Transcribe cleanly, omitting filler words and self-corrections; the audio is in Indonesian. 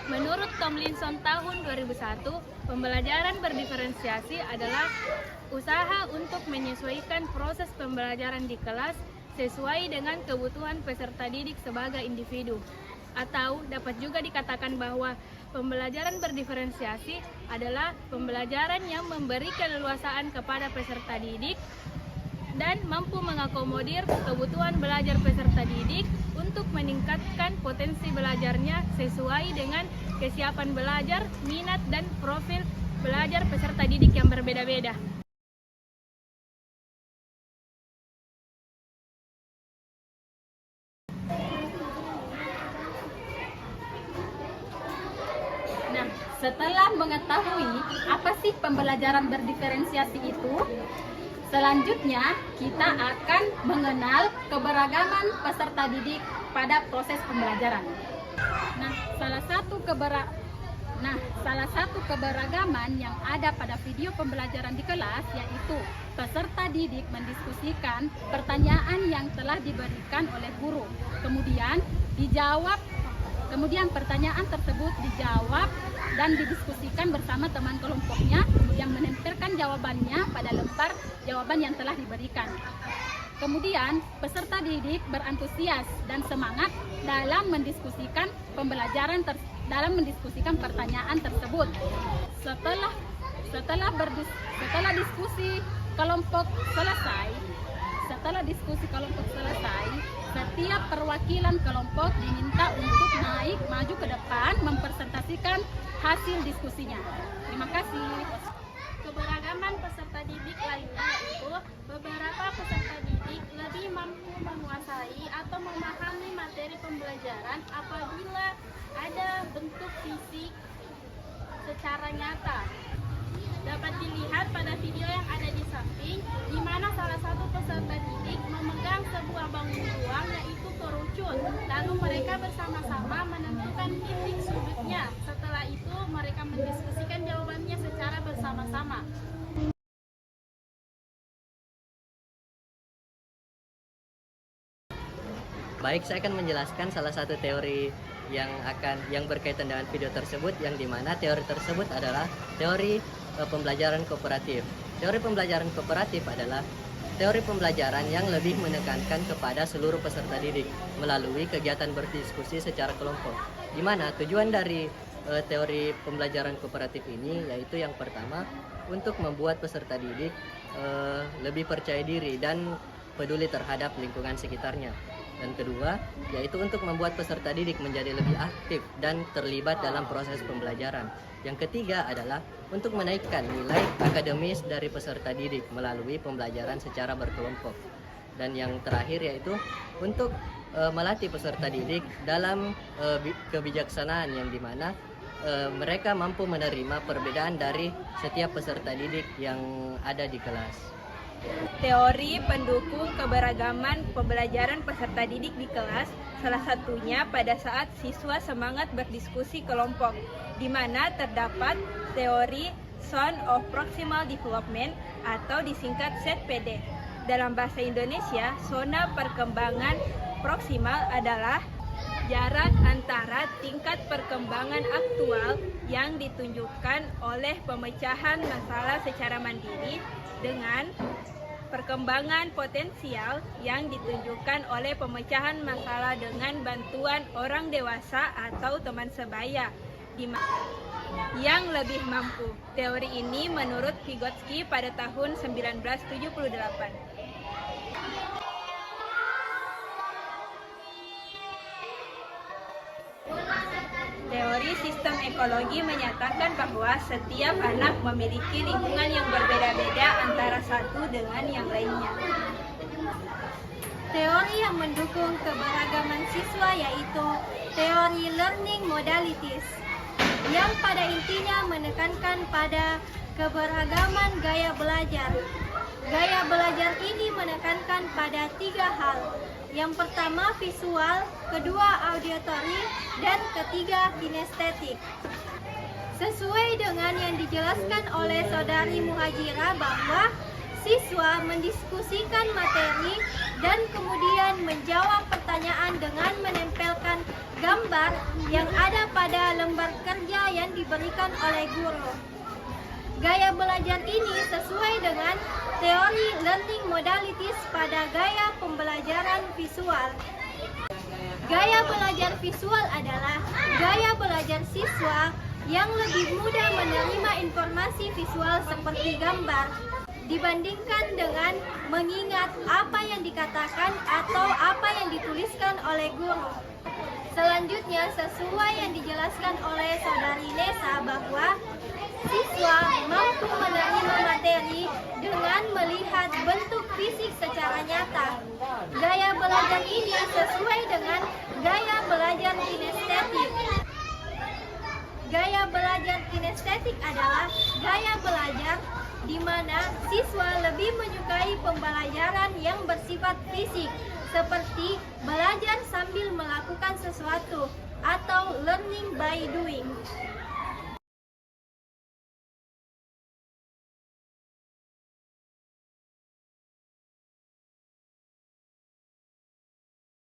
Menurut Tomlinson tahun 2001, pembelajaran berdiferensiasi adalah usaha untuk menyesuaikan proses pembelajaran di kelas sesuai dengan kebutuhan peserta didik sebagai individu. Atau dapat juga dikatakan bahwa pembelajaran berdiferensiasi adalah pembelajaran yang memberi keleluasaan kepada peserta didik dan mampu mengakomodir kebutuhan belajar peserta didik untuk meningkatkan potensi belajarnya sesuai dengan kesiapan belajar, minat, dan profil belajar peserta didik yang berbeda-beda. Nah, setelah mengetahui apa sih pembelajaran berdiferensiasi itu, selanjutnya kita akan mengenal keberagaman peserta didik pada proses pembelajaran. Nah, salah satu keberagaman yang ada pada video pembelajaran di kelas yaitu peserta didik mendiskusikan pertanyaan yang telah diberikan oleh guru. Kemudian pertanyaan tersebut dijawab dan didiskusikan bersama teman kelompoknya, kemudian menempelkan jawabannya pada lembar jawaban yang telah diberikan. Kemudian peserta didik berantusias dan semangat dalam mendiskusikan pertanyaan tersebut. Setelah diskusi kelompok selesai, setiap perwakilan kelompok diminta untuk naik maju ke depan mempresentasikan hasil diskusinya. Terima kasih. Keberagaman peserta didik lainnya yaitu beberapa peserta didik lebih mampu menguasai atau memahami materi pembelajaran apabila ada bentuk fisik secara nyata. Dapat dilihat pada video yang ada di samping, di mana salah satu peserta didik memegang sebuah bangun ruang yaitu kerucut. Lalu mereka bersama-sama menentukan titik sudutnya. Setelah itu mereka mendiskusikan jawabannya secara bersama-sama. Baik, saya akan menjelaskan salah satu teori yang berkaitan dengan video tersebut, yang dimana teori tersebut adalah teori pembelajaran kooperatif. Teori pembelajaran kooperatif adalah teori pembelajaran yang lebih menekankan kepada seluruh peserta didik melalui kegiatan berdiskusi secara kelompok. Di mana tujuan dari teori pembelajaran kooperatif ini yaitu yang pertama untuk membuat peserta didik lebih percaya diri dan peduli terhadap lingkungan sekitarnya. Dan kedua, yaitu untuk membuat peserta didik menjadi lebih aktif dan terlibat dalam proses pembelajaran. Yang ketiga adalah untuk menaikkan nilai akademis dari peserta didik melalui pembelajaran secara berkelompok. Dan yang terakhir yaitu untuk melatih peserta didik dalam kebijaksanaan, yang dimana mereka mampu menerima perbedaan dari setiap peserta didik yang ada di kelas. Teori pendukung keberagaman pembelajaran peserta didik di kelas, salah satunya pada saat siswa semangat berdiskusi kelompok, di mana terdapat teori Zone of Proximal Development atau disingkat ZPD. Dalam bahasa Indonesia, zona perkembangan proksimal adalah jarak antara tingkat perkembangan aktual yang ditunjukkan oleh pemecahan masalah secara mandiri dengan perkembangan potensial yang ditunjukkan oleh pemecahan masalah dengan bantuan orang dewasa atau teman sebaya yang lebih mampu. Teori ini menurut Vygotsky pada tahun 1978. Teori sistem ekologi menyatakan bahwa setiap anak memiliki lingkungan yang berbeda-beda antara satu dengan yang lainnya. Teori yang mendukung keberagaman siswa yaitu teori learning modalities, yang pada intinya menekankan pada keberagaman gaya belajar. Gaya belajar ini menekankan pada 3 hal. Yang pertama visual, kedua auditory, dan ketiga kinestetik. Sesuai dengan yang dijelaskan oleh Saudari Muhajirah bahwa siswa mendiskusikan materi dan kemudian menjawab pertanyaan dengan menempelkan gambar yang ada pada lembar kerja yang diberikan oleh guru. Gaya belajar ini sesuai dengan teori learning modalities pada gaya pembelajaran visual. Gaya belajar visual adalah gaya belajar siswa yang lebih mudah menerima informasi visual seperti gambar dibandingkan dengan mengingat apa yang dikatakan atau apa yang dituliskan oleh guru. Selanjutnya, sesuai yang dijelaskan oleh Saudari Nesa bahwa siswa mampu menerima materi dengan melihat bentuk fisik secara nyata. Gaya belajar ini sesuai dengan gaya belajar kinestetik. Gaya belajar kinestetik adalah gaya belajar di mana siswa lebih menyukai pembelajaran yang bersifat fisik, seperti belajar sambil melakukan sesuatu atau learning by doing.